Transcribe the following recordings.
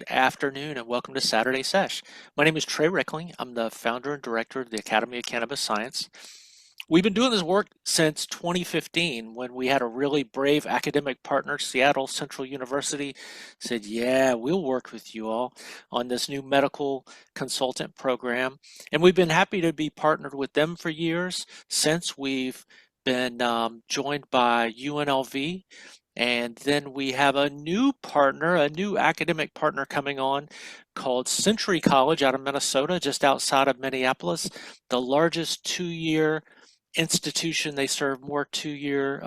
afternoon, and welcome to Saturday Sesh. My name is Trey Reckling. I'm the founder and director of the Academy of Cannabis Science. We've been doing this work since 2015 when we had a really brave academic partner, Seattle Central University, said, yeah, we'll work with you all on this new medical consultant program. And we've been happy to be partnered with them for years since we've been joined by UNLV. And then we have a new partner, a new academic partner coming on called Century College out of Minnesota, just outside of Minneapolis, the largest two-year institution. They serve more two-year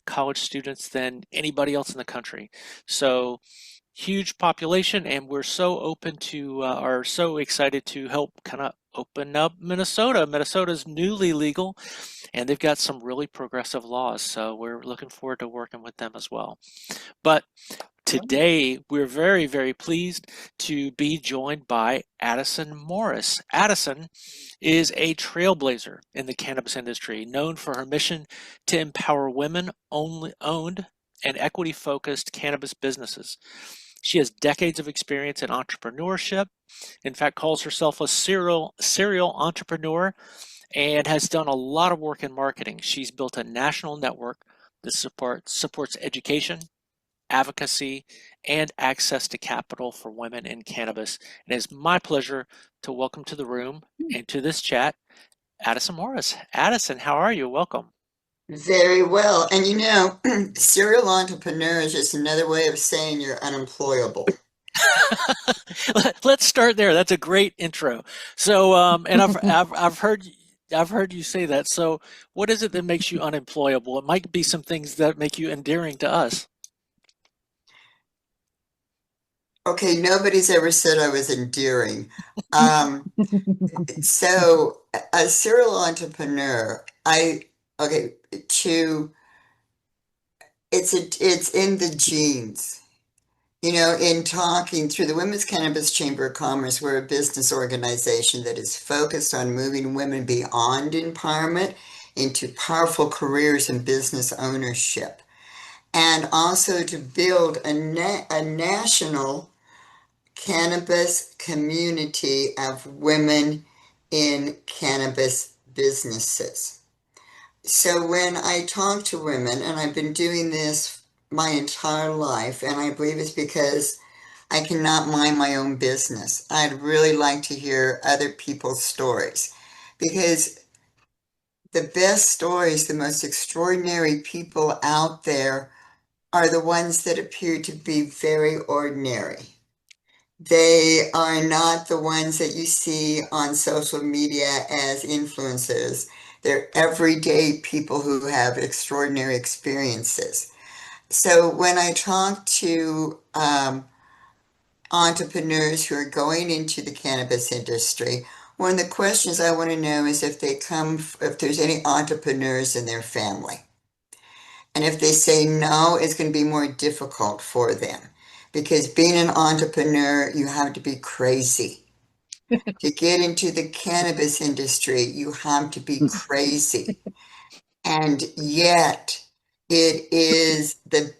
college students than anybody else in the country. So huge population, and we're so open to are so excited to help kind of open up Minnesota. Minnesota's newly legal, and they've got some really progressive laws, so we're looking forward to working with them as well. But today, we're very, very pleased to be joined by Addison Morris. Addison is a trailblazer in the cannabis industry, known for her mission to empower women-owned and equity-focused cannabis businesses. She has decades of experience in entrepreneurship, in fact, calls herself a serial entrepreneur, and has done a lot of work in marketing. She's built a national network that supports education, advocacy, and access to capital for women in cannabis. And it's my pleasure to welcome to the room and to this chat, Addison Morris. Addison, how are you? Welcome. Very well. And serial entrepreneur is just another way of saying you're unemployable. Let's start there. That's a great intro. So, and I've heard you say that. So, what is it that makes you unemployable? It might be some things that make you endearing to us. Okay, nobody's ever said I was endearing. Um, so a serial entrepreneur, okay, to it's in the genes. In talking through the Women's Cannabis Chamber of Commerce, we're a business organization that is focused on moving women beyond empowerment into powerful careers in business ownership, and also to build a national cannabis community of women in cannabis businesses. So when I talk to women, and I've been doing this my entire life, and I believe it's because I cannot mind my own business. I'd really like to hear other people's stories because the best stories, the most extraordinary people out there are the ones that appear to be very ordinary. They are not the ones that you see on social media as influencers. They're everyday people who have extraordinary experiences. So when I talk to entrepreneurs who are going into the cannabis industry, one of the questions I want to know is if there's any entrepreneurs in their family. And if they say no, it's going to be more difficult for them because being an entrepreneur, you have to be crazy. To get into the cannabis industry, you have to be crazy. And yet, it is the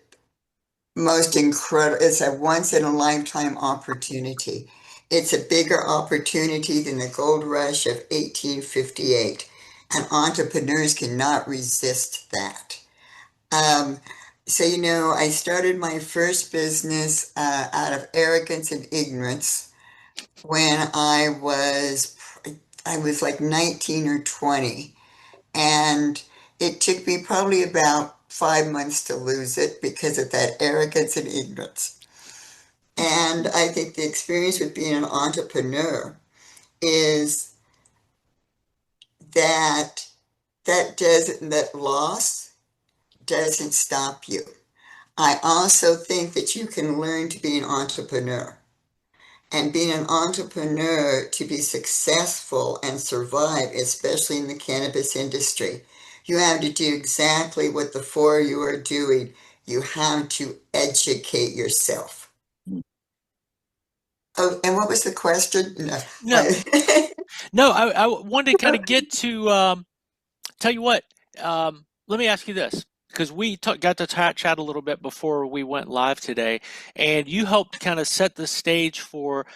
most incredible, it's a once in a lifetime opportunity. It's a bigger opportunity than the gold rush of 1858, and entrepreneurs cannot resist that. Um, I started my first business out of arrogance and ignorance when I was like 19 or 20, and it took me probably about 5 months to lose it because of that arrogance and ignorance. And I think the experience with being an entrepreneur is that that loss doesn't stop you. I also think that you can learn to be an entrepreneur. And being an entrepreneur to be successful and survive, especially in the cannabis industry, you have to do exactly what the four of you are doing. You have to educate yourself. Oh, and what was the question? No. No, no, I wanted to kind of get to tell you what. Let me ask you this. because we got to chat a little bit before we went live today, and you helped kind of set the stage for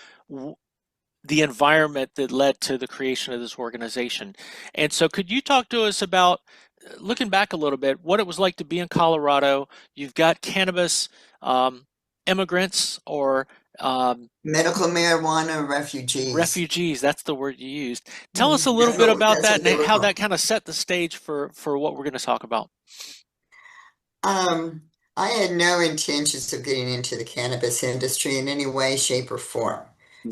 the environment that led to the creation of this organization. And so, could you talk to us about looking back a little bit, what it was like to be in Colorado? You've got cannabis um, immigrants or um, Medical marijuana refugees. refugees. That's the word you used. Tell us a little That's bit what, about that's that what they and were how called. that kind of set the stage for what we're going to talk about. Um, I had no intentions of getting into the cannabis industry in any way, shape, or form,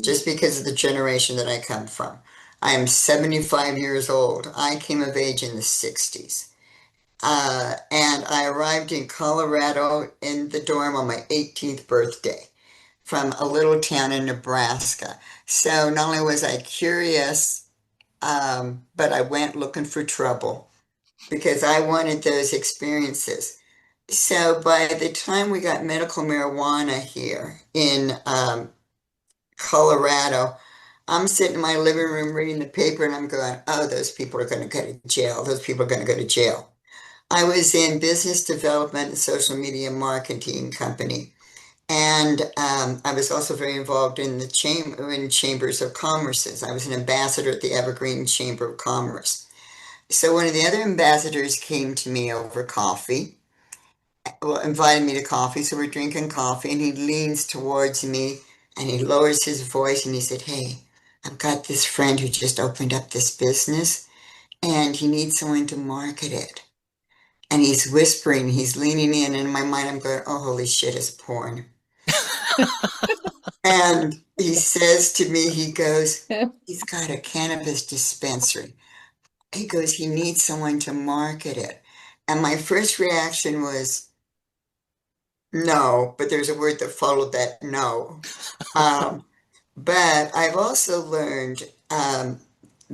just because of the generation that I come from. I am 75 years old. I came of age in the 60s. And I arrived in Colorado in the dorm on my 18th birthday from a little town in Nebraska. So not only was I curious, but I went looking for trouble because I wanted those experiences. So by the time we got medical marijuana here in Colorado, I'm sitting in my living room reading the paper and I'm going, oh, those people are going to go to jail. Those people are going to go to jail. I was in business development and social media marketing company. And I was also very involved in the chambers of commerces. I was an ambassador at the Evergreen Chamber of Commerce. So one of the other ambassadors came to me over coffee, well, invited me to coffee. So we're drinking coffee, and he leans towards me and he lowers his voice and he said, hey, I've got this friend who just opened up this business and he needs someone to market it. And he's whispering, he's leaning in, and in my mind, I'm going, oh, holy shit, it's porn. And he says to me, he goes, he's got a cannabis dispensary. He goes, he needs someone to market it. And my first reaction was no, but there's a word that followed that no. Um, but I've also learned the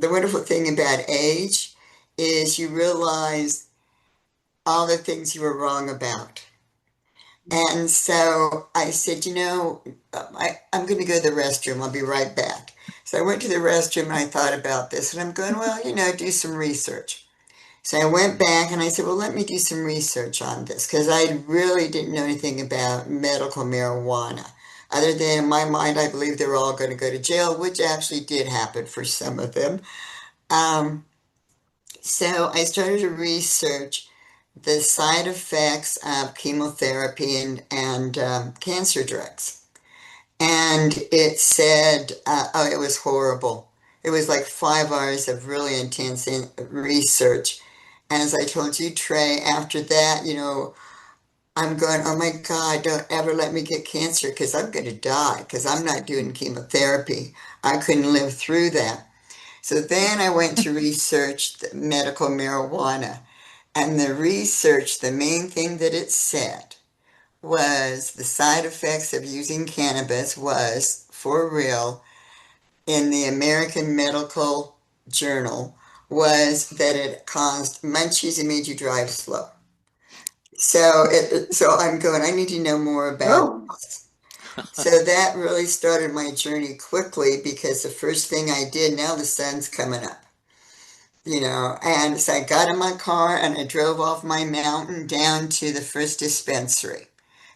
wonderful thing about age is you realize all the things you were wrong about. And so I said, I'm going to go to the restroom. I'll be right back. So I went to the restroom and I thought about this and I'm going, well, do some research. So I went back and I said, well, let me do some research on this because I really didn't know anything about medical marijuana. Other than in my mind, I believe they're all going to go to jail, which actually did happen for some of them. Um, so I started to research the side effects of chemotherapy and cancer drugs. And it said, oh, it was horrible. It was like 5 hours of really intense research. And as I told you, Trey, after that, I'm going, oh my God, don't ever let me get cancer because I'm going to die because I'm not doing chemotherapy. I couldn't live through that. So then I went to research the medical marijuana. And the research, the main thing that it said was the side effects of using cannabis was, for real, in the American Medical Journal, was that it caused munchies and made you drive slow. So I'm going, I need to know more about this. So that really started my journey quickly because the first thing I did, now the sun's coming up. And so I got in my car and I drove off my mountain down to the first dispensary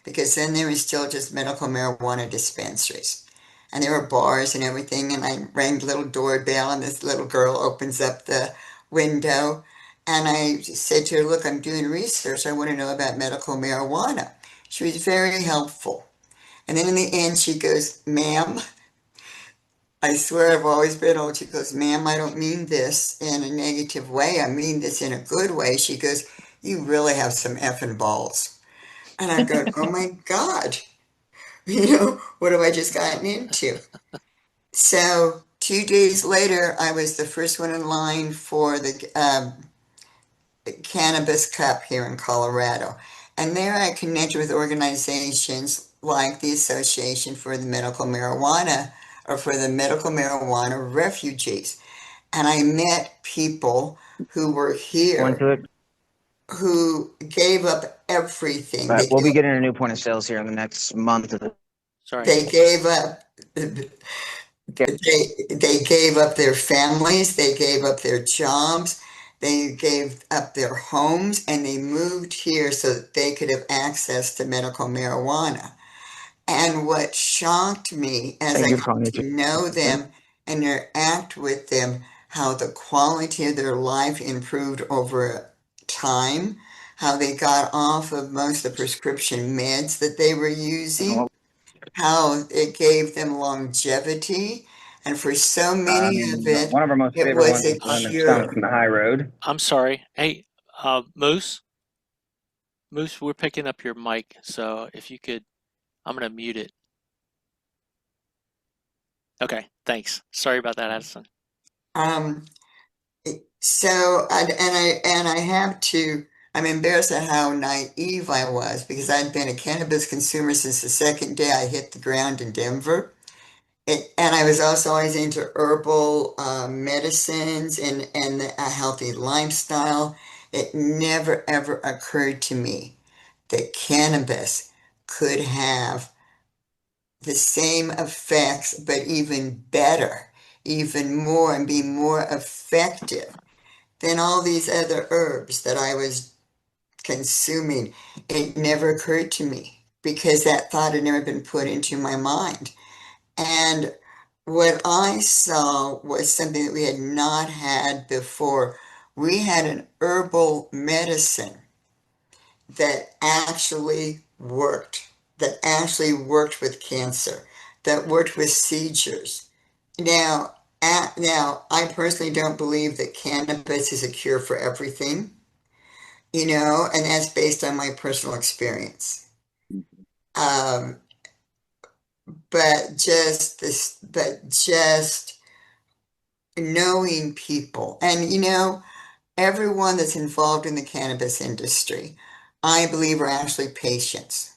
because then there was still just medical marijuana dispensaries. And there were bars and everything. And I rang the little doorbell and this little girl opens up the window. And I said to her, look, I'm doing research. I want to know about medical marijuana. She was very helpful. And then in the end, she goes, ma'am, I swear I've always been old. She goes, ma'am, I don't mean this in a negative way. I mean this in a good way. She goes, you really have some effing balls. And I'm going, oh my God, what have I just gotten into? So 2 days later, I was the first one in line for the Cannabis Cup here in Colorado. And there I connected with organizations like the Association for the Medical Marijuana or for the Medical Marijuana Refugees. And I met people who were Go here into it. who gave up everything. But we'll be getting a new point of sales here in the next month. Sorry. They gave up Okay. they gave up their families, they gave up their jobs, They gave up their homes and they moved here so that they could have access to medical marijuana. And what shocked me as Thank I you for got calling to me. know them and interact with them, how the quality of their life improved over time, how they got off of most of the prescription meds that they were using, how it gave them longevity. And for so many of it, One of our most it favorite was ones a is one that's coming cure. from the high road. I'm sorry. Hey, Moose, we're picking up your mic, so if you could, I'm gonna mute it. Okay, thanks. Sorry about that, Addison. Um, and I have to, I'm embarrassed at how naive I was because I'd been a cannabis consumer since the second day I hit the ground in Denver. And I was also always into herbal medicines and a healthy lifestyle. It never ever occurred to me that cannabis could have the same effects, but even better, even more, and be more effective than all these other herbs that I was consuming. It never occurred to me because that thought had never been put into my mind. And what I saw was something that we had not had before. We had an herbal medicine that actually worked, that actually worked with cancer, that worked with seizures. Now, now, I personally don't believe that cannabis is a cure for everything, and that's based on my personal experience. Um, but just knowing people, and everyone that's involved in the cannabis industry, I believe are actually patients.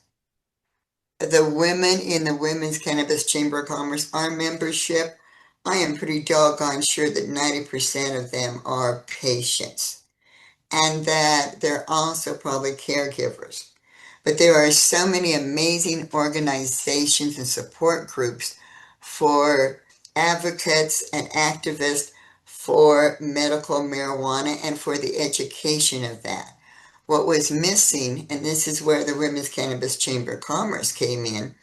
The women in the Women's Cannabis Chamber of Commerce, our membership, I am pretty doggone sure that 90% of them are patients and that they're also probably caregivers. But there are so many amazing organizations and support groups for advocates and activists for medical marijuana and for the education of that. What was missing, and this is where the Women's Cannabis Chamber of Commerce came in,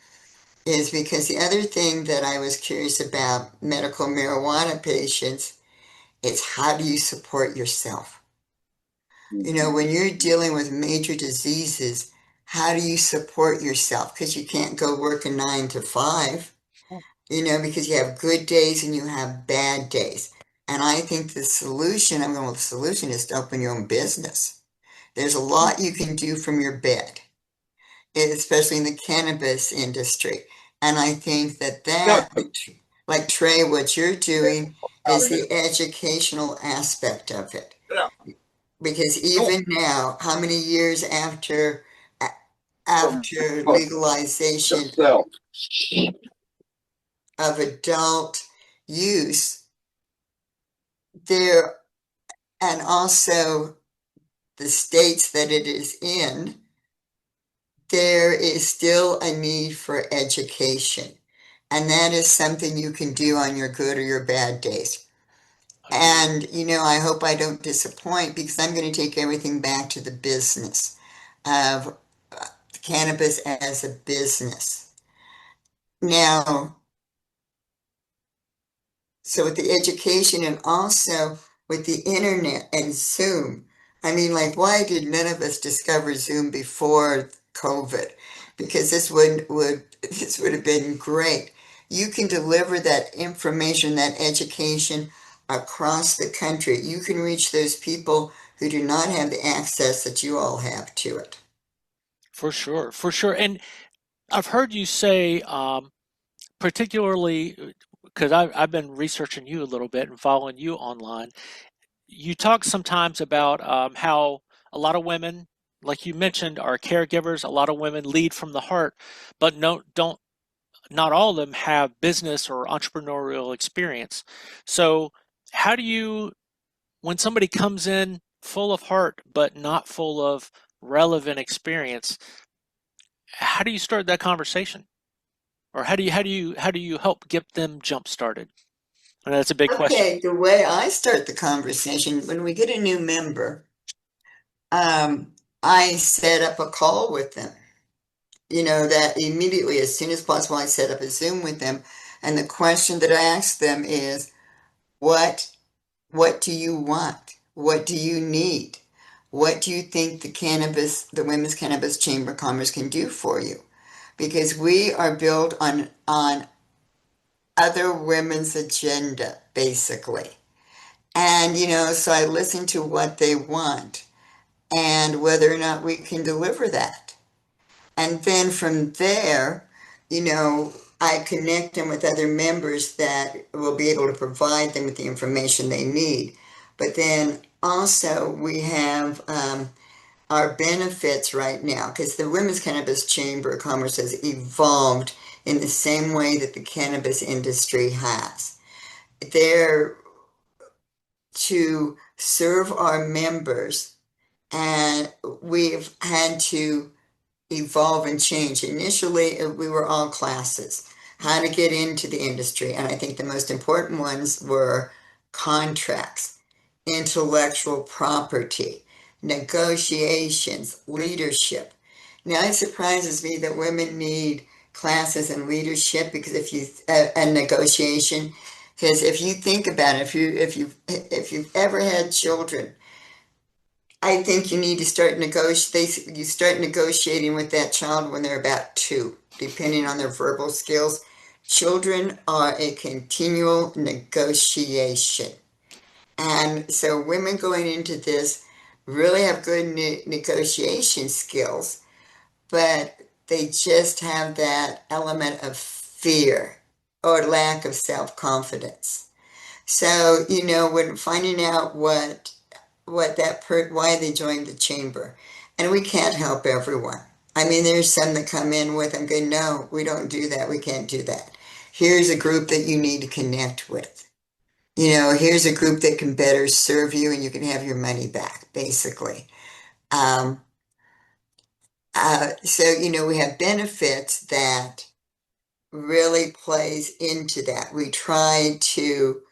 is because the other thing that I was curious about medical marijuana patients is how do you support yourself? When you're dealing with major diseases, how do you support yourself? Because you can't go work a 9 to 5, because you have good days and you have bad days. And I think the solution, well, the solution is to open your own business. There's a lot you can do from your bed, especially in the cannabis industry. And I think that, like Trey, what you're doing is the educational aspect of it. Because even now, how many years after legalization of adult use, there, and also the states that it is in, there is still a need for education. And that is something you can do on your good or your bad days. Agreed. And, I hope I don't disappoint because I'm going to take everything back to the business of cannabis as a business. Now, so with the education and also with the internet and Zoom, I mean, like, why did none of us discover Zoom before COVID? Because this would have been great. You can deliver that information, that education across the country. You can reach those people who do not have the access that you all have to it. For sure, for sure. And I've heard you say, particularly because I've been researching you a little bit and following you online. You talk sometimes about how a lot of women, like you mentioned, are caregivers. A lot of women lead from the heart, but no, don't. Not all of them have business or entrepreneurial experience. So, how do you, when somebody comes in full of heart but not full of relevant experience, how do you start that conversation? Or how do you help get them jump started? And that's a big question. Okay, the way I start the conversation, when we get a new member, I set up a call with them. That immediately, as soon as possible, I set up a Zoom with them. And the question that I ask them is, what what do you want? What do you need? What do you think the Women's Cannabis Chamber of Commerce can do for you? Because we are built on other women's agenda, basically. And, so I listen to what they want and whether or not we can deliver that. And then from there, I connect them with other members that will be able to provide them with the information they need. But then also we have our benefits right now, because the Women's Cannabis Chamber of Commerce has evolved in the same way that the cannabis industry has. They're to serve our members, and we've had to evolve and change. Initially, we were all classes, how to get into the industry. And I think the most important ones were contracts, intellectual property, negotiations, leadership. Now, it surprises me that women need classes in leadership because and negotiation, because if you think about it, if you've ever had children, I think you need to you start negotiating with that child when they're about 2, depending on their verbal skills. Children are a continual negotiation. And so women going into this really have good negotiation skills, but they just have that element of fear or lack of self-confidence. So, when finding out why they joined the chamber. And we can't help everyone. I mean, there's some that come in with, I'm going, no, we don't do that. We can't do that. Here's a group that you need to connect with. Here's a group that can better serve you and you can have your money back, basically. Um, so, we have benefits that really plays into that. We try to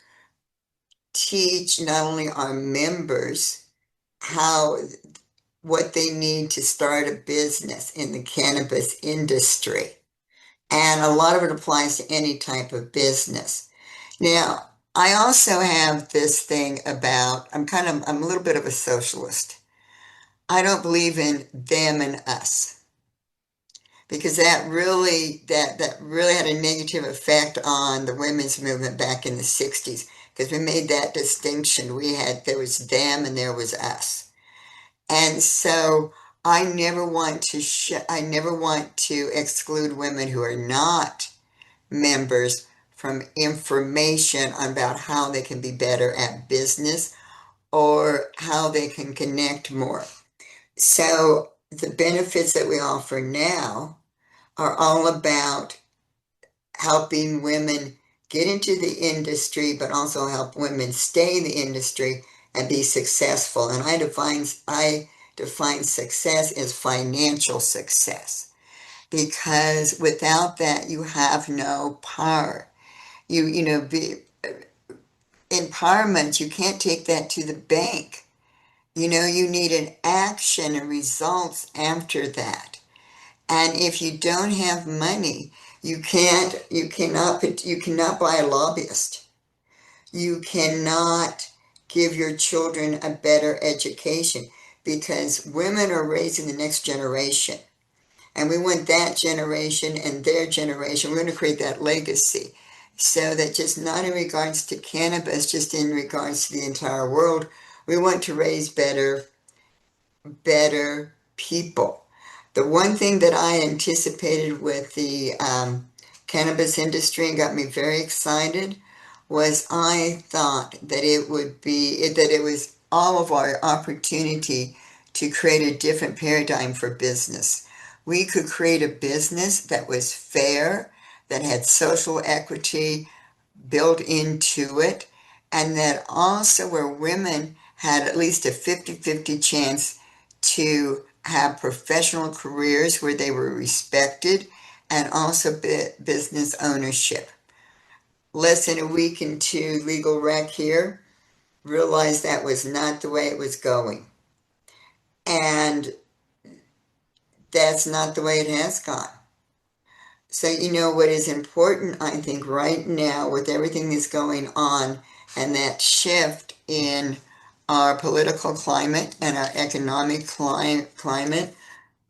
teach not only our members how what they need to start a business in the cannabis industry. And a lot of it applies to any type of business. Now, I also have this thing about, I'm a little bit of a socialist. I don't believe in them and us because that really had a negative effect on the women's movement back in the 60s because we made that distinction. There was them and there was us. And so I never want to exclude women who are not members from information about how they can be better at business or how they can connect more. So the benefits that we offer now are all about helping women get into the industry, but also help women stay in the industry and be successful. And I define success as financial success because without that you have no power. Empowerment, you can't take that to the bank. You need an action and results after that. And if you don't have money, you cannot buy a lobbyist. You cannot give your children a better education because women are raising the next generation. And we want that generation and their generation. We're going to create that legacy. So that just not in regards to cannabis, just in regards to the entire world, we want to raise better people. The one thing that I anticipated with the cannabis industry and got me very excited was I thought that it was all of our opportunity to create a different paradigm for business. We could create a business that was fair, that had social equity built into it, and that also where women had at least a 50-50 chance to have professional careers where they were respected and also business ownership. less than a week into legal rec here, realized that was not the way it was going. And that's not the way it has gone. So, what is important, I think, right now with everything that's going on and that shift in our political climate and our economic climate,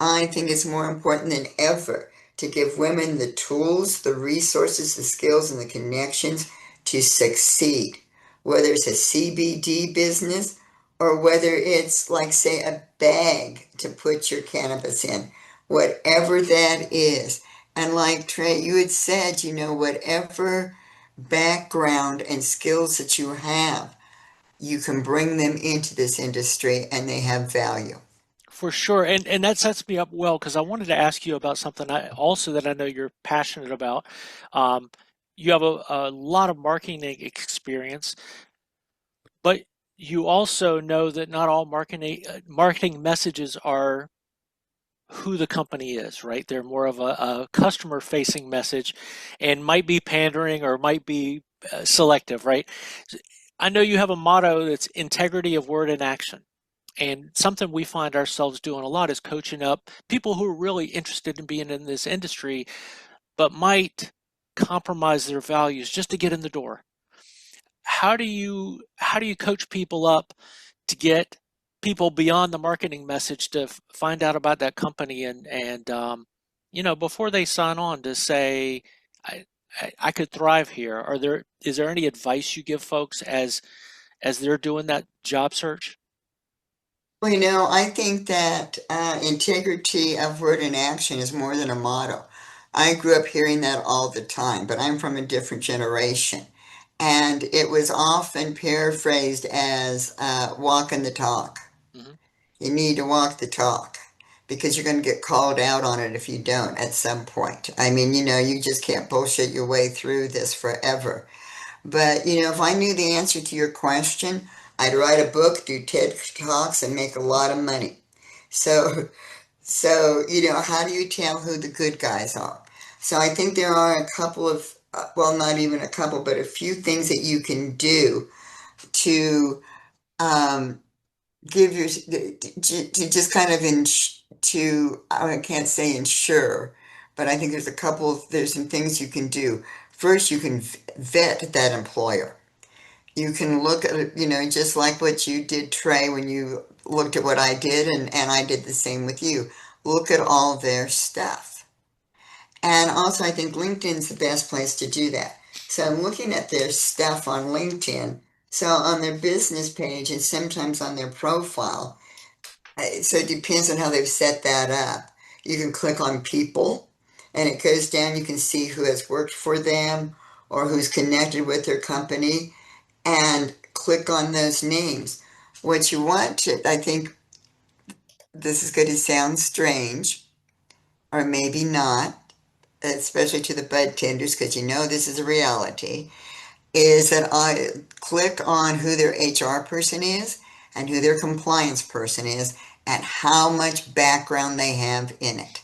I think it's more important than ever to give women the tools, the resources, the skills, and the connections to succeed. Whether it's a CBD business or whether it's like, say, a bag to put your cannabis in, whatever that is. And like Trey, you had said, whatever background and skills that you have, you can bring them into this industry and they have value. For sure, and that sets me up well because I wanted to ask you about something also that I know you're passionate about. Um, you have a lot of marketing experience, but you also know that not all marketing messages are who the company is, right? They're more of a customer facing message and might be pandering or might be selective, right? I know you have a motto that's integrity of word and action. And something we find ourselves doing a lot is coaching up people who are really interested in being in this industry, but might compromise their values just to get in the door. How do you coach people up to get people beyond the marketing message to find out about that company and before they sign on to say I, I could thrive here. Is there any advice you give folks as they're doing that job search? Well, I think that integrity of word and action is more than a motto. I grew up hearing that all the time, but I'm from a different generation. And it was often paraphrased as walking the talk. Hmm. You need to walk the talk because you're going to get called out on it if you don't at some point. I mean, you just can't bullshit your way through this forever. But, if I knew the answer to your question, I'd write a book, do TED Talks, and make a lot of money. So, so, how do you tell who the good guys are? So I think there are a couple of, well, not even a couple, but a few things that you can do to um, give your, to just kind of, I can't say ensure, but I think there's some things you can do. First, you can vet that employer. You can look at it, just like what you did, Trey, when you looked at what I did, and I did the same with you. Look at all their stuff. And also, I think LinkedIn's the best place to do that. So I'm looking at their stuff on LinkedIn. So on their business page and sometimes on their profile. So it depends on how they've set that up. You can click on people and it goes down. You can see who has worked for them or who's connected with their company and click on those names. What you want to, I think this is going to sound strange, or maybe not, especially to the bud tenders, because this is a reality, is that I click on who their HR person is and who their compliance person is and how much background they have in it.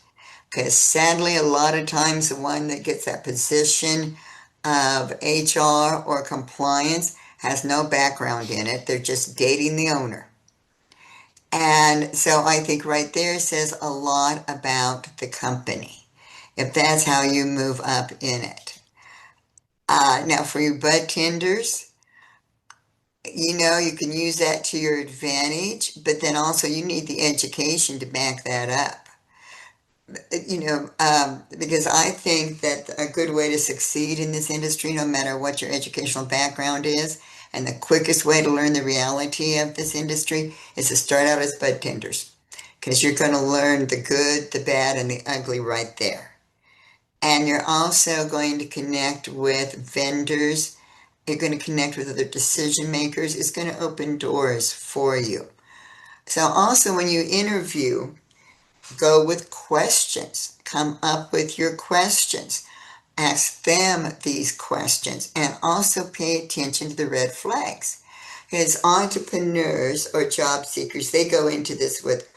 Because sadly, a lot of times the one that gets that position of HR or compliance has no background in it. They're just dating the owner. And so I think right there says a lot about the company, if that's how you move up in it. Now, for your bud tenders, you can use that to your advantage, but then also you need the education to back that up. Because I think that a good way to succeed in this industry, no matter what your educational background is, and the quickest way to learn the reality of this industry is to start out as bud tenders. Because you're going to learn the good, the bad, and the ugly right there. And you're also going to connect with vendors. You're going to connect with other decision makers. It's going to open doors for you. So also when you interview, go with questions. Come up with your questions. Ask them these questions and also pay attention to the red flags. Because entrepreneurs or job seekers, they go into this with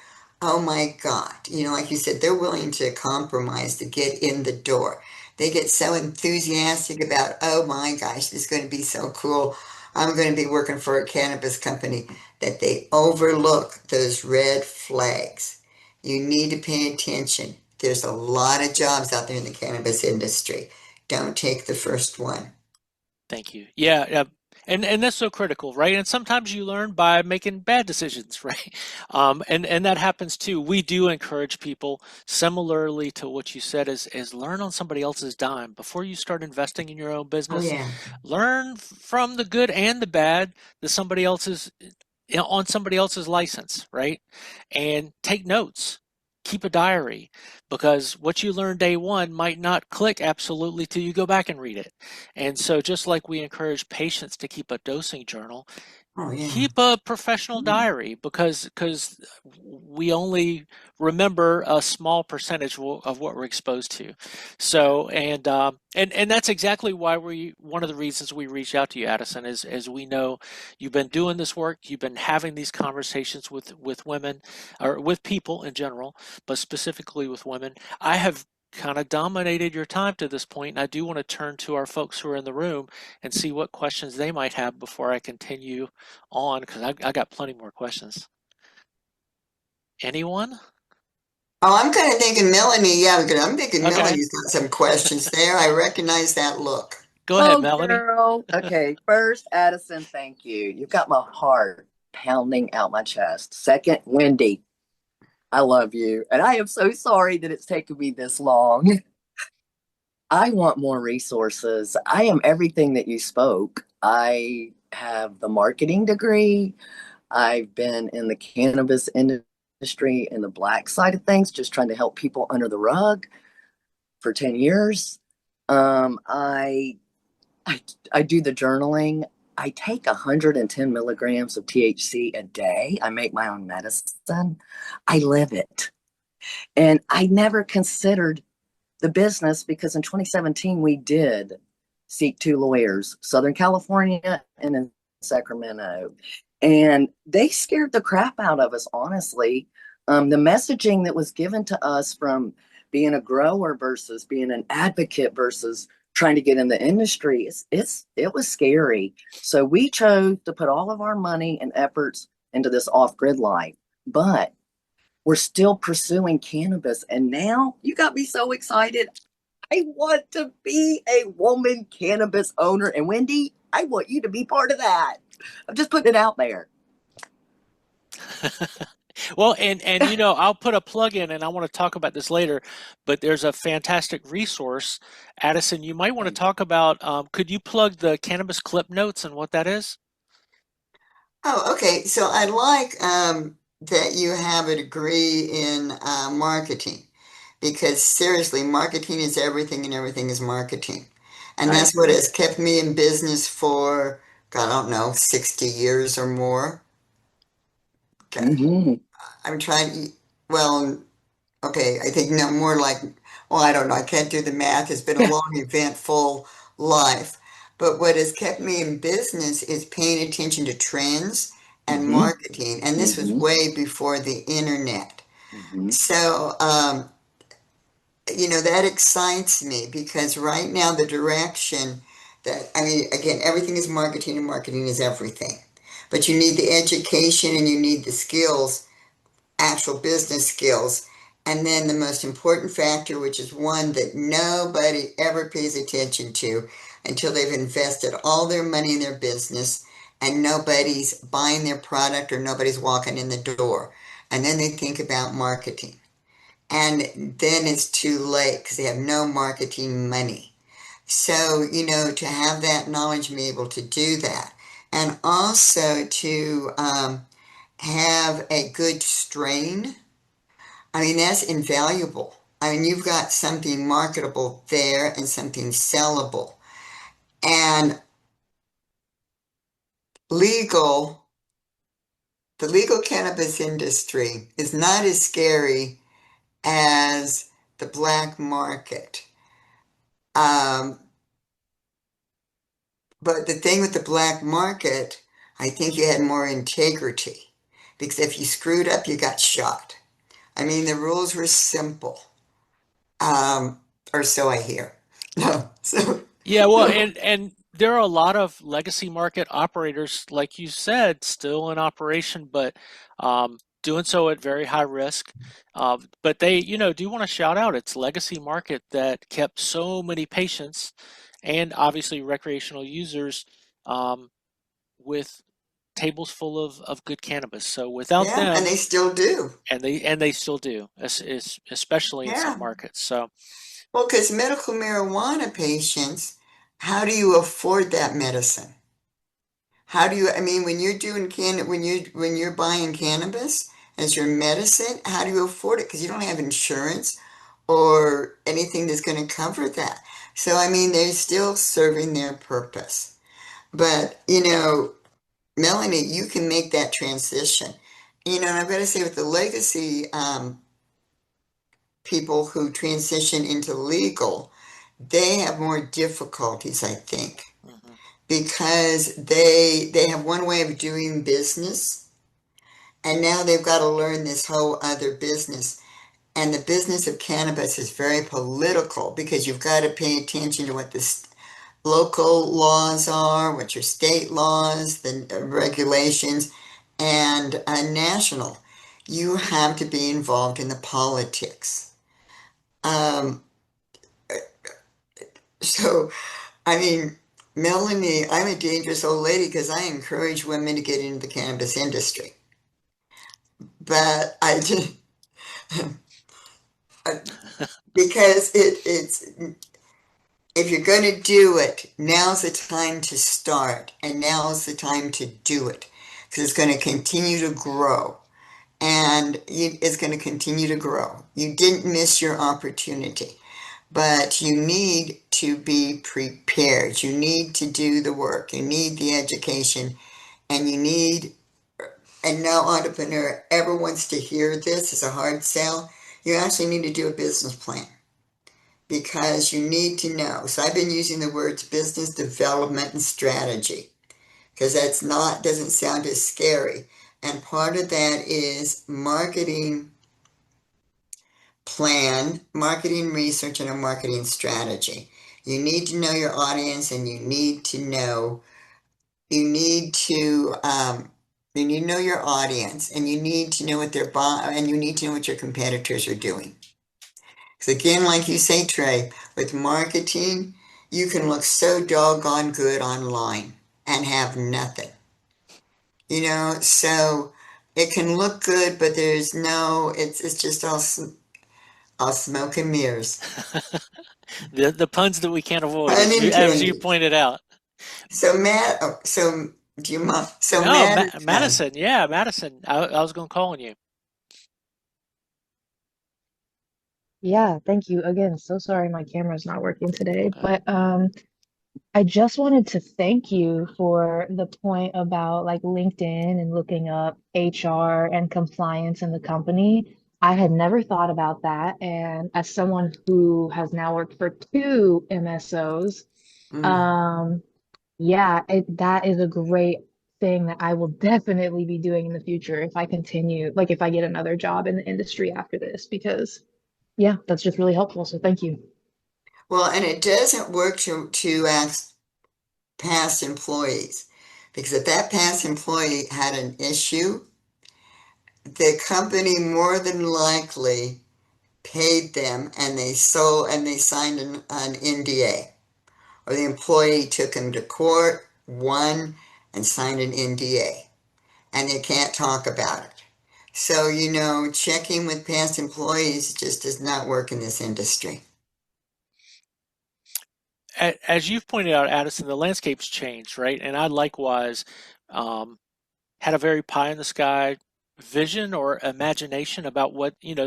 Oh my God. Like you said, they're willing to compromise to get in the door. They get so enthusiastic about, oh my gosh, this is going to be so cool. I'm going to be working for a cannabis company that they overlook those red flags. You need to pay attention. There's a lot of jobs out there in the cannabis industry. Don't take the first one. Thank you. Yeah, yeah. And that's so critical, right? And sometimes you learn by making bad decisions, right? And that happens too. We do encourage people, similarly to what you said, is learn on somebody else's dime before you start investing in your own Oh business. yeah. Learn from the good and the bad that somebody else's on somebody else's license, right? And take notes. Keep a diary because what you learn day one might not click absolutely till you go back and read it. And so, just like we encourage patients to keep a dosing journal, Oh yeah. keep a professional diary because we only remember a small percentage of what we're exposed to. So and that's exactly why we one of the reasons we reach out to you, Addison, is as we know you've been doing this work, you've been having these conversations with women or with people in general, but specifically with women. I have kind of dominated your time to this point, and I do want to turn to our folks who are in the room and see what questions they might have before I continue on because I got plenty more questions. Anyone? Oh, I'm kind of thinking Melanie. Yeah, because I'm thinking Okay, Melanie's got some questions there. I recognize that look. go ahead, Oh, Melanie. girl. Okay. First, Addison, thank you. You've got my heart pounding out my chest. Second, Wendy, I love you. And I am so sorry that it's taken me this long. I want more resources. I am everything that you spoke. I have the marketing degree. I've been in the cannabis industry in the black side of things, just trying to help people under the rug for 10 years. Um, I I I do the journaling. I take 110 milligrams of THC a day. I make my own medicine. I live it. And I never considered the business because in 2017 we did seek two lawyers, Southern California and in Sacramento. And they scared the crap out of us, honestly. The messaging that was given to us from being a grower versus being an advocate versus trying to get in the industry, it was scary. So we chose to put all of our money and efforts into this off-grid life. But we're still pursuing cannabis. And now you got me so excited. I want to be a woman cannabis owner. And Wendy, I want you to be part of that. I'm just putting it out there. Well, and I'll put a plug in, and I want to talk about this later. But there's a fantastic resource, Addison. You might want to Thank you. talk about. Could you plug the cannabis clip notes and what that is? Oh, okay. So I like that you have a degree in marketing because seriously, marketing is everything and everything is marketing. And I that's what agree. has kept me in business for, God, I don't know, 60 years or more. God, Mm-hmm. I'm trying, well, okay, I think no more like, well, I don't know, I can't do the math. It's been a long, eventful life. But what has kept me in business is paying attention to trends and Mm-hmm. marketing. And this was Mm-hmm. way before the internet. Mm-hmm. So, that excites me because right now the direction that, I mean, again, everything is marketing and marketing is everything. But you need the education and you need the skills, actual business skills. And then the most important factor, which is one that nobody ever pays attention to until they've invested all their money in their business and nobody's buying their product or nobody's walking in the door. And then they think about marketing. And then it's too late because they have no marketing money. So, to have that knowledge and be able to do that. And also to have a good strain. I mean, that's invaluable. I mean, you've got something marketable there and something sellable. And legal, the legal cannabis industry is not as scary as the black market. Um, but the thing with the black market, I think you had more integrity because if you screwed up, you got shot. I mean, the rules were simple, um, or so I hear. No, so Yeah, well, and there are a lot of legacy market operators, like you said, still in operation, but doing so at very high risk. But they, do want to shout out its legacy market that kept so many patients and obviously recreational users um, with tables full of good cannabis. So without yeah, and them, they still do. and they still do, especially in some Yeah. markets. So Well, because medical marijuana patients, how do you afford that medicine? How do you, I mean, when you're doing when you're buying cannabis as your medicine, how do you afford it? Because you don't have insurance or anything that's going to cover that. So, I mean, they're still serving their purpose. But, Melanie, you can make that transition. And I've got to say, with the legacy people who transition into legal, they have more difficulties, I think, mhm. because they have one way of doing business, and now they've got to learn this whole other business. And the business of cannabis is very political because you've got to pay attention to what the local laws are, what your state laws, the regulations, and national. You have to be involved in the politics. Um, so, I mean, Melanie, I'm a dangerous old lady because I encourage women to get into the cannabis industry. But I just, because it's if you're going to do it, now's the time to start, and now's the time to do it because it's going to continue to grow, and it's going to continue to grow. You didn't miss your opportunity, but you need to be prepared. You need to do the work. You need the education, and and no entrepreneur ever wants to hear this as a hard sell. You actually need to do a business plan because you need to know. So I've been using the words business development and strategy because that's not doesn't sound as scary. And part of that is marketing plan, marketing research, and a marketing strategy. You need to know your audience, and you need to know your audience, and you need to know what they're buying, and you need to know what your competitors are doing. Because again, like you say, Trey, with marketing, you can look so doggone good online and have nothing. So it can look good, but it's just all smoke and mirrors. The puns that we can't avoid, Pun as you intended. pointed out. So do you mind? So No, Madison, Madison. Yeah, Madison. I was going to call on you. Yeah, thank you again. So sorry my camera's not working today, Okay. but I just wanted to thank you for the point about like LinkedIn and looking up HR and compliance in the company. I had never thought about that, and as someone who has now worked for two MSOs, mm, um, yeah, that is a great thing that I will definitely be doing in the future if I continue, like if I get another job in the industry after this, because yeah, that's just really helpful. So thank you. well, and it doesn't work to ask past employees because if that past employee had an issue, the company more than likely paid them and they signed an NDA, or the employee took them to court, won, and signed an NDA, and they can't talk about it. So, checking with past employees just does not work in this industry. As you've pointed out, Addison, the landscape's changed, right? And I likewise um, had a very pie in the sky vision or imagination about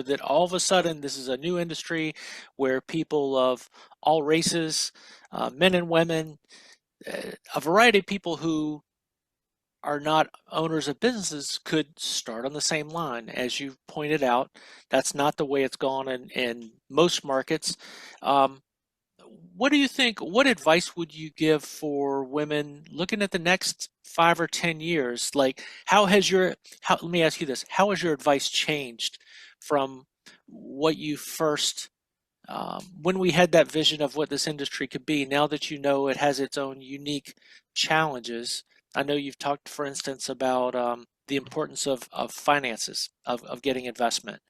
that all of a sudden this is a new industry where people of all races, men and women, a variety of people who are not owners of businesses could start on the same line. As you pointed out, that's not the way it's gone in most markets. Um, what do you think? What advice would you give for women looking at the next 5 or 10 years? Like, let me ask you this: how has your advice changed from what you first, when we had that vision of what this industry could be. Now that you know it has its own unique challenges, I know you've talked, for instance, about the importance of finances, of getting investment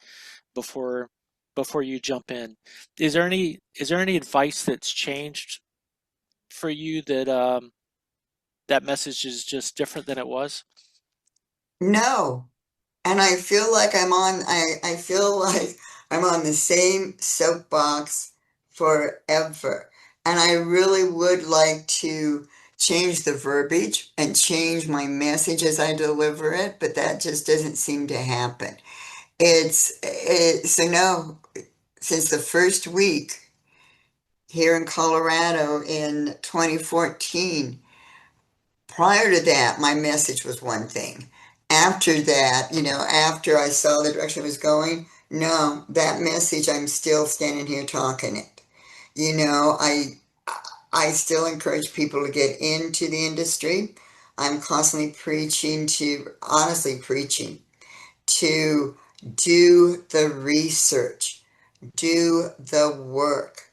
before you jump in. Is there any advice that's changed for you that that message is just different than it was? No. And I feel like I feel like I'm on the same soapbox forever. And I really would like to change the verbiage and change my message as I deliver it, but that just doesn't seem to happen. So no, since the first week here in Colorado in 2014, prior to that, my message was one thing. After that, after I saw the direction it was going, no, that message, I'm still standing here talking it. You know, I still encourage people to get into the industry. I'm constantly honestly preaching to do the research, do the work.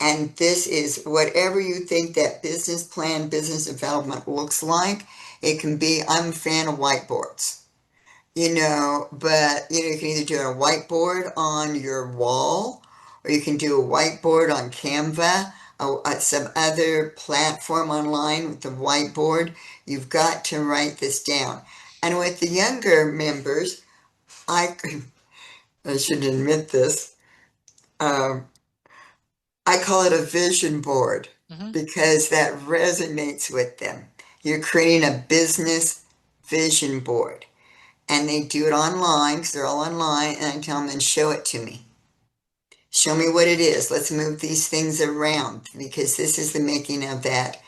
And this is whatever you think that business plan, business development looks like. It can be, I'm a fan of whiteboards, but you can either do a whiteboard on your wall, or you can do a whiteboard on Canva, some other platform online with the whiteboard. You've got to write this down. And with the younger members, I, I should admit this. Um, I call it a vision board Hmm. because that resonates with them. You're creating a business vision board, and they do it online because they're all online, and I tell them, then show it to me. Show me what it is. Let's move these things around because this is the making of that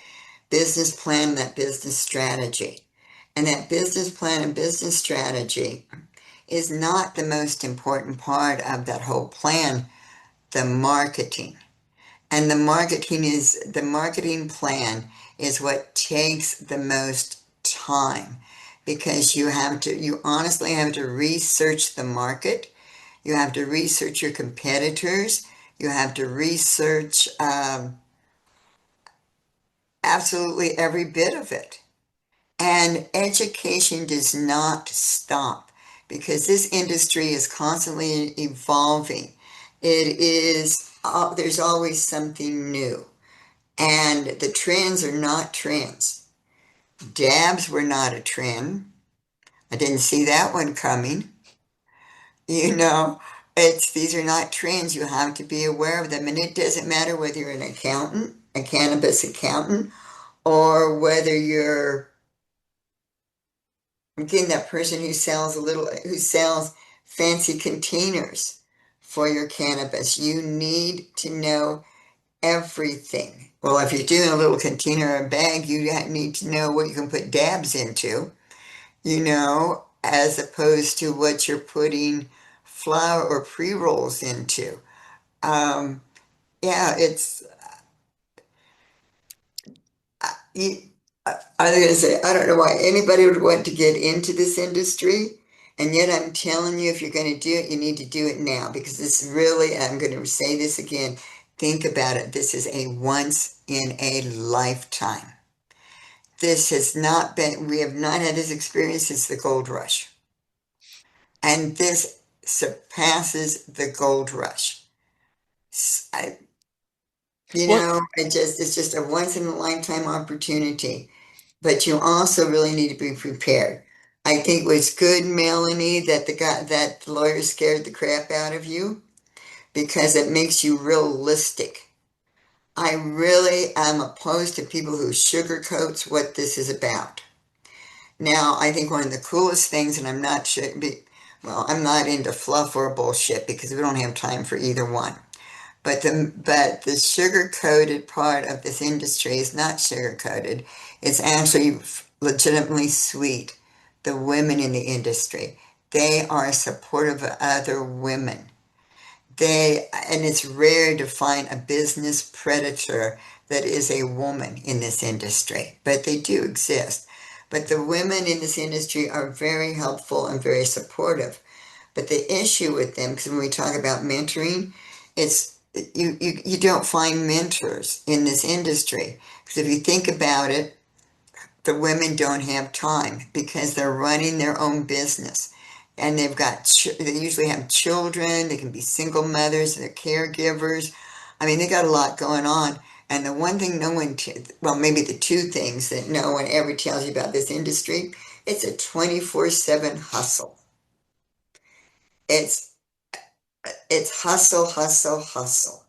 business plan, that business strategy. And that business plan and business strategy is not the most important part of that whole plan, the marketing. And the marketing plan is what takes the most time because you honestly have to research the market. You have to research your competitors. You have to research absolutely every bit of it. And education does not stop because this industry is constantly evolving. There's always something new. And the trends are not trends. Dabs were not a trend. I didn't see that one coming. You know, these are not trends. You have to be aware of them. And it doesn't matter whether you're an accountant, a cannabis accountant, or whether you're, again, that person who sells fancy containers for your cannabis. You need to know everything. Well, if you're doing a little container or a bag, you need to know what you can put dabs into, as opposed to what you're putting flour or pre-rolls into. Um, yeah, you, I was going to say, I don't know why anybody would want to get into this industry. And yet I'm telling you, if you're going to do it, you need to do it now because this really, and I'm going to say this again, think about it. This is a once in a lifetime. We have not had this experience since the gold rush. And this surpasses the gold rush. I, Well, it's just a once in a lifetime opportunity. But you also really need to be prepared. I think it was good, Melanie, that the lawyer scared the crap out of you because it makes you realistic. I really am opposed to people who sugarcoats what this is about. Now, I think one of the coolest things, and I'm not into fluff or bullshit because we don't have time for either one. But the sugar-coated part of this industry is not sugar-coated. It's actually legitimately sweet. The women in the industry, they are supportive of other women. And it's rare to find a business predator that is a woman in this industry, but they do exist. But the women in this industry are very helpful and very supportive. But the issue with them, because when we talk about mentoring, it's you don't find mentors in this industry. Because if you think about it, the women don't have time because they're running their own business. And they usually have children, they can be single mothers, they're caregivers. I mean, they got a lot going on. And the one thing no one, well, maybe the two things that no one ever tells you about this industry, it's a 24/7 hustle. It's it's hustle, hustle, hustle.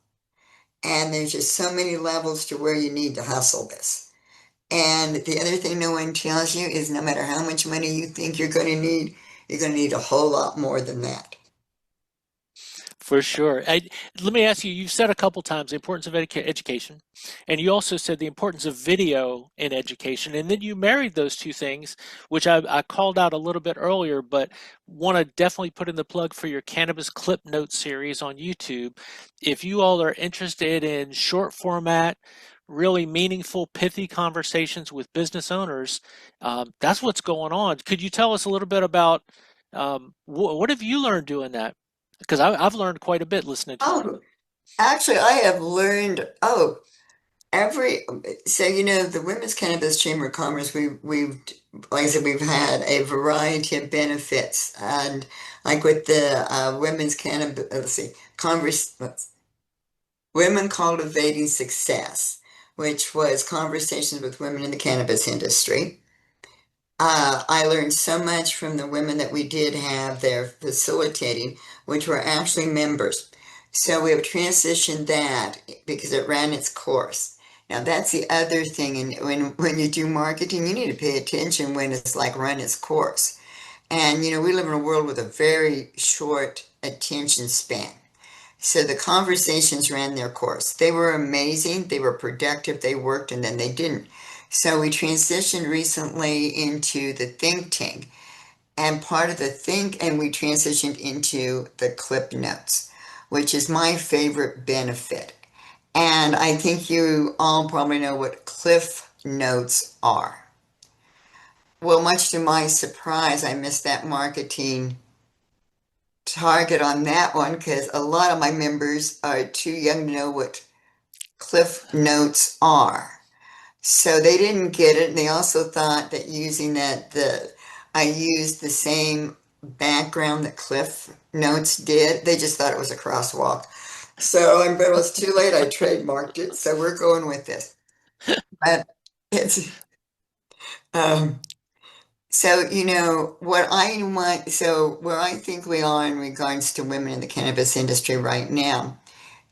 And there's just so many levels to where you need to hustle this. And the other thing no one tells you is no matter how much money you think you're going to need a whole lot more than that. For sure. Let me ask you, you've said a couple times the importance of education, and you also said the importance of video in education, and then you married those two things, which I called out a little bit earlier, but want to definitely put in the plug for your Cannabis Clip Notes series on YouTube. If you all are interested in short format, really meaningful, pithy conversations with business owners, that's what's going on. Could you tell us a little bit about what have you learned doing that? Because I've learned quite a bit listening to you. Oh, actually, I have learned, every, so, the Women's Cannabis Chamber of Commerce, like I said, we've had a variety of benefits. And like with the Women's Cannabis, let's see, Women Cultivating Success, which was conversations with women in the cannabis industry. I learned so much from the women that we did have there facilitating, which were actually members. So we have transitioned that because it ran its course. Now that's the other thing, and when you do marketing, you need to pay attention when it's like run its course. And we live in a world with a very short attention span. So the conversations ran their course. They were amazing, they were productive, they worked, and then they didn't. So we transitioned recently into the think tank, and we transitioned into the clip notes, which is my favorite benefit. And I think you all probably know what cliff notes are. Well, much to my surprise, I missed that marketing target on that one because a lot of my members are too young to know what cliff notes are. So they didn't get it, and they also thought that using I used the same background that Cliff Notes did. They just thought it was a crosswalk. So, but it was too late. I trademarked it, so we're going with this. But it's um, so what I want. So where I think we are in regards to women in the cannabis industry right now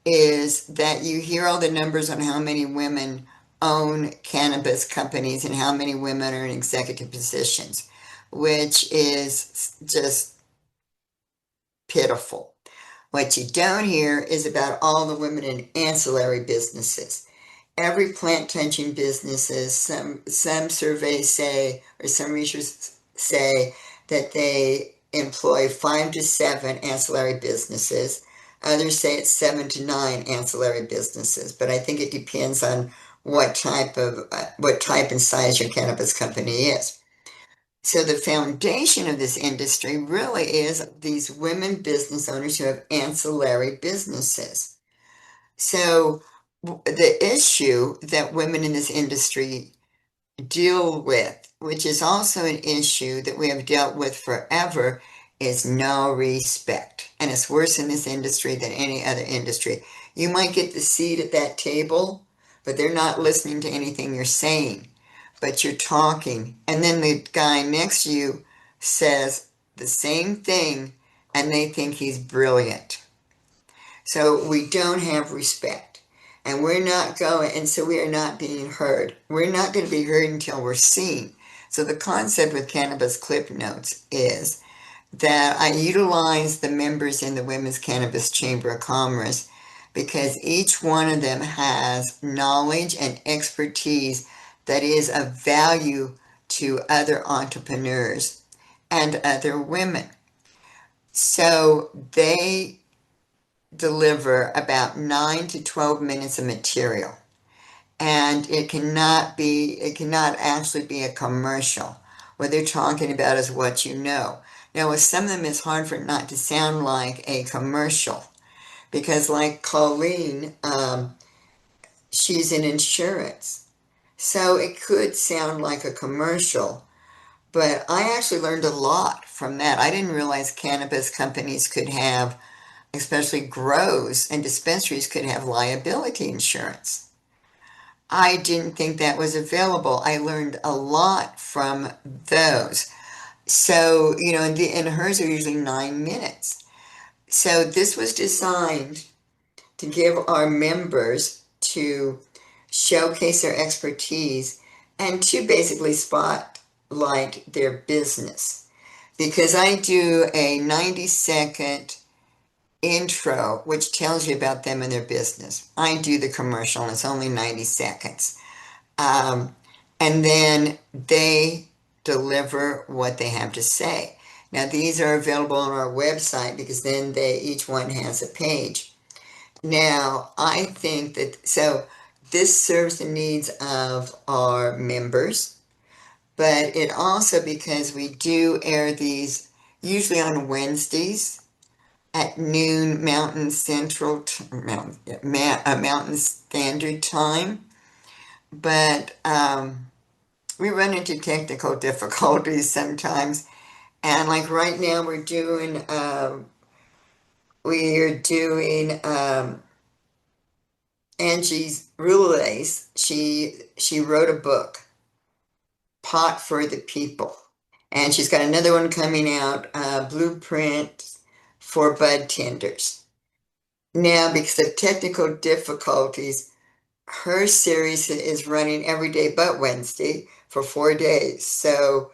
is that you hear all the numbers on how many women own cannabis companies and how many women are in executive positions, which is just pitiful. What you don't hear is about all the women in ancillary businesses. Every plant touching businesses, some surveys say, or some research say that they employ 5 to 7 ancillary businesses. Others say it's 7 to 9 ancillary businesses, but I think it depends on what type and size your cannabis company is. So the foundation of this industry really is these women business owners who have ancillary businesses. So the issue that women in this industry deal with, which is also an issue that we have dealt with forever, is no respect. And it's worse in this industry than any other industry. You might get the seat at that table, but they're not listening to anything you're saying, but you're talking. And then the guy next to you says the same thing, and they think he's brilliant. So we don't have respect. And we're not going, and so we are not being heard. We're not going to be heard until we're seen. So the concept with Cannabis Clip Notes is that I utilize the members in the Women's Cannabis Chamber of Commerce because each one of them has knowledge and expertise that is of value to other entrepreneurs and other women. So they deliver about 9 to 12 minutes of material. And it cannot actually be a commercial. What they're talking about is what you know. Now, with some of them, it's hard for it not to sound like a commercial because, like Colleen, she's in insurance. So it could sound like a commercial, but I actually learned a lot from that. I didn't realize cannabis companies could have, especially grows and dispensaries could have liability insurance. I didn't think that was available. I learned a lot from those. So, and hers are usually 9 minutes. So this was designed to give our members to showcase their expertise and to basically spotlight their business. Because I do a 90-second intro, which tells you about them and their business. I do the commercial, and it's only 90 seconds. Um, and then they deliver what they have to say. Now, these are available on our website because then each one has a page. Now, I think that, so this serves the needs of our members, but it also, because we do air these usually on Wednesdays at noon Mountain Mountain Standard Time, but we run into technical difficulties sometimes. And like right now, we're doing Angie's Rules. She wrote a book, Pot for the People, and she's got another one coming out, Blueprint for Bud Tenders. Now, because of technical difficulties, her series is running every day but Wednesday for 4 days. So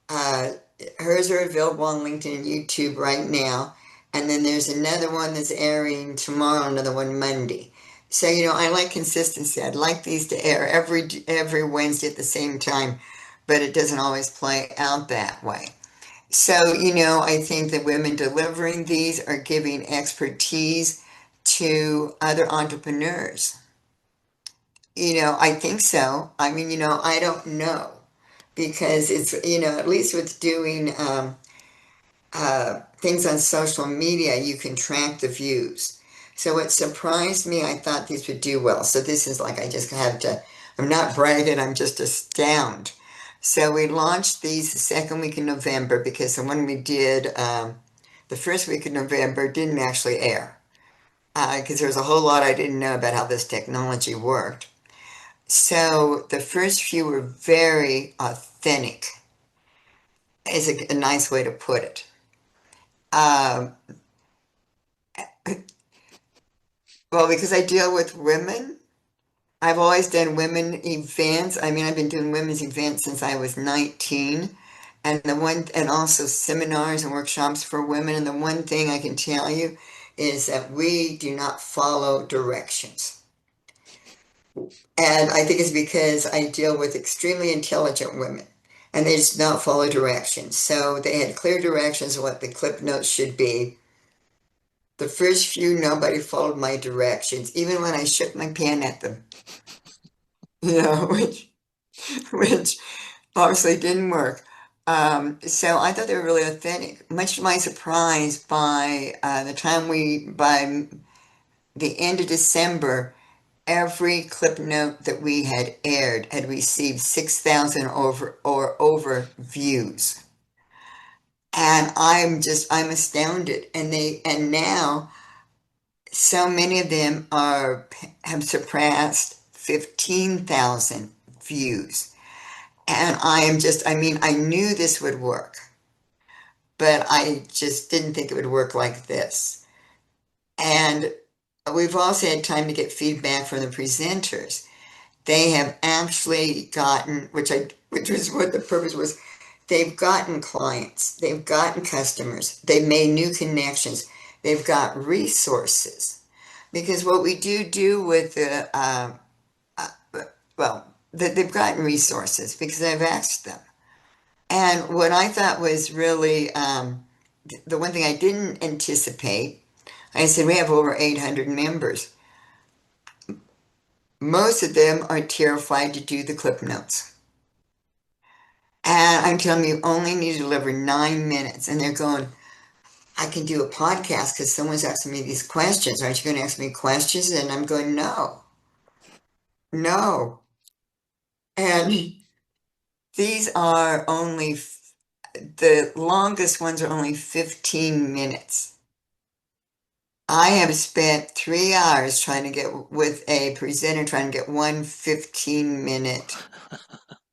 uh, hers are available on LinkedIn and YouTube right now. And then there's another one that's airing tomorrow, another one Monday. So, I like consistency. I'd like these to air every Wednesday at the same time, but it doesn't always play out that way. So, I think that women delivering these are giving expertise to other entrepreneurs. I think so. I mean, I don't know because it's, at least with doing things on social media, you can track the views. So it surprised me. I thought these would do well. So this is like, I just have to, I'm not bragging, I'm just astounded. So we launched these the second week in November because the one we did the first week in November didn't actually air because there was a whole lot I didn't know about how this technology worked. So the first few were very authentic, is a nice way to put it. Um, well, because I deal with women, I've always done women events. I mean, I've been doing women's events since I was 19, and also seminars and workshops for women. And the one thing I can tell you is that we do not follow directions. And I think it's because I deal with extremely intelligent women and they just don't follow directions. So they had clear directions of what the clip notes should be. The first few, nobody followed my directions, even when I shook my pen at them, which obviously didn't work. So I thought they were really authentic. Much to my surprise, by by the end of December, every clip note that we had aired had received 6,000 over views. And I'm astounded. And now so many of them have surpassed 15,000 views. And I knew this would work, but I just didn't think it would work like this. And we've also had time to get feedback from the presenters. They have actually gotten, which was what the purpose was, they've gotten clients, they've gotten customers, they've made new connections, they've got resources. Because what we do with they've gotten resources because I've asked them. And what I thought was really the one thing I didn't anticipate, I said we have over 800 members. Most of them are terrified to do the clip notes. And I'm telling you, you only need to deliver 9 minutes. And they're going, I can do a podcast because someone's asking me these questions. Aren't you going to ask me questions? And I'm going, no, no. And these are only, the longest ones are only 15 minutes. I have spent 3 hours trying to get with a presenter, trying to get one 15-minute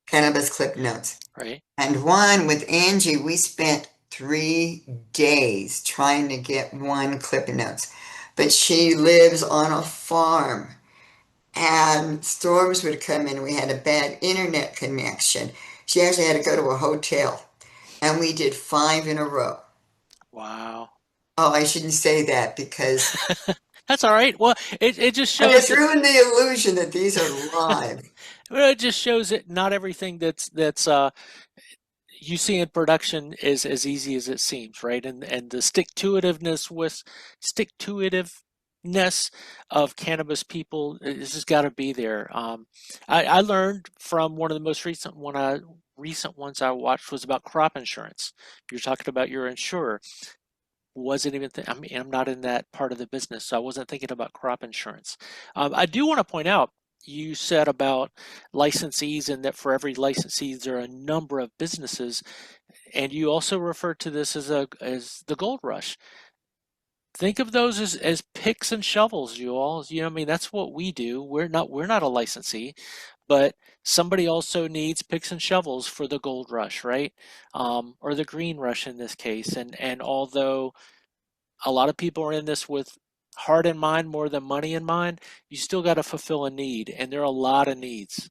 cannabis clip notes. Right. And one with Angie, we spent 3 days trying to get one clip notes. But she lives on a farm and storms would come in. We had a bad internet connection. She actually had to go to a hotel and we did 5 in a row. Wow. Oh, I shouldn't say that because That's all right. Well, it just I shows just that ruined the illusion that these are live. well, it just shows that not everything that's you see in production is as easy as it seems, right? And the stick to itiveness of cannabis people is just got to be there. I learned from one of the most recent ones I watched was about crop insurance. You're talking about your insurer. Wasn't even I mean, I'm not in that part of the business, so I wasn't thinking about crop insurance. I do want to point out you said about licensees and that for every licensee there are a number of businesses, and you also referred to this as the gold rush. Think of those as picks and shovels, you all. You know, I mean, that's what we do. We're not a licensee, but somebody also needs picks and shovels for the gold rush, right? Or the green rush in this case. And although a lot of people are in this with heart in mind more than money in mind, you still got to fulfill a need. And there are a lot of needs,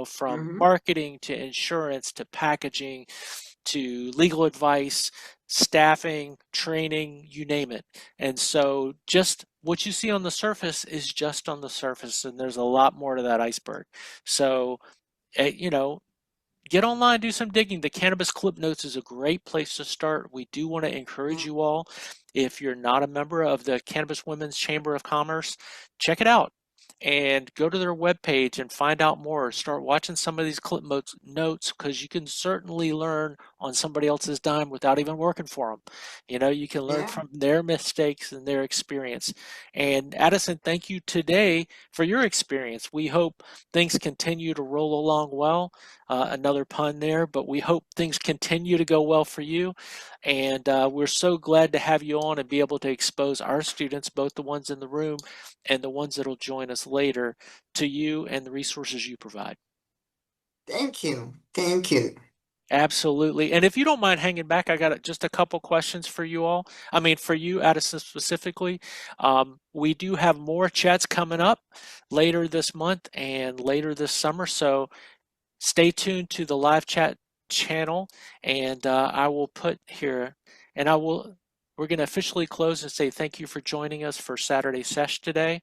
from Hmm. marketing to insurance to packaging to legal advice, staffing, training, you name it. And so just what you see on the surface is just on the surface, and there's a lot more to that iceberg. So, eh, you know, get online, do some digging. The Cannabis Clip Notes is a great place to start. We do want to encourage you all, if you're not a member of the Cannabis Women's Chamber of Commerce, check it out and go to their webpage and find out more. Start watching some of these notes because you can certainly learn on somebody else's dime without even working for them. You can learn Yeah. from their mistakes and their experience. And Addison, thank you today for your experience. We hope things continue to roll along well. Another pun there, but we hope things continue to go well for you. And we're so glad to have you on and be able to expose our students, both the ones in the room and the ones that will join us later, to you and the resources you provide. Thank you. Thank you. Absolutely. And if you don't mind hanging back, I got just a couple questions for you all. I mean, for you, Addison, specifically. We do have more chats coming up later this month and later this summer. So stay tuned to the live chat channel, and I will put here, we're going to officially close and say thank you for joining us for Saturday Sesh today.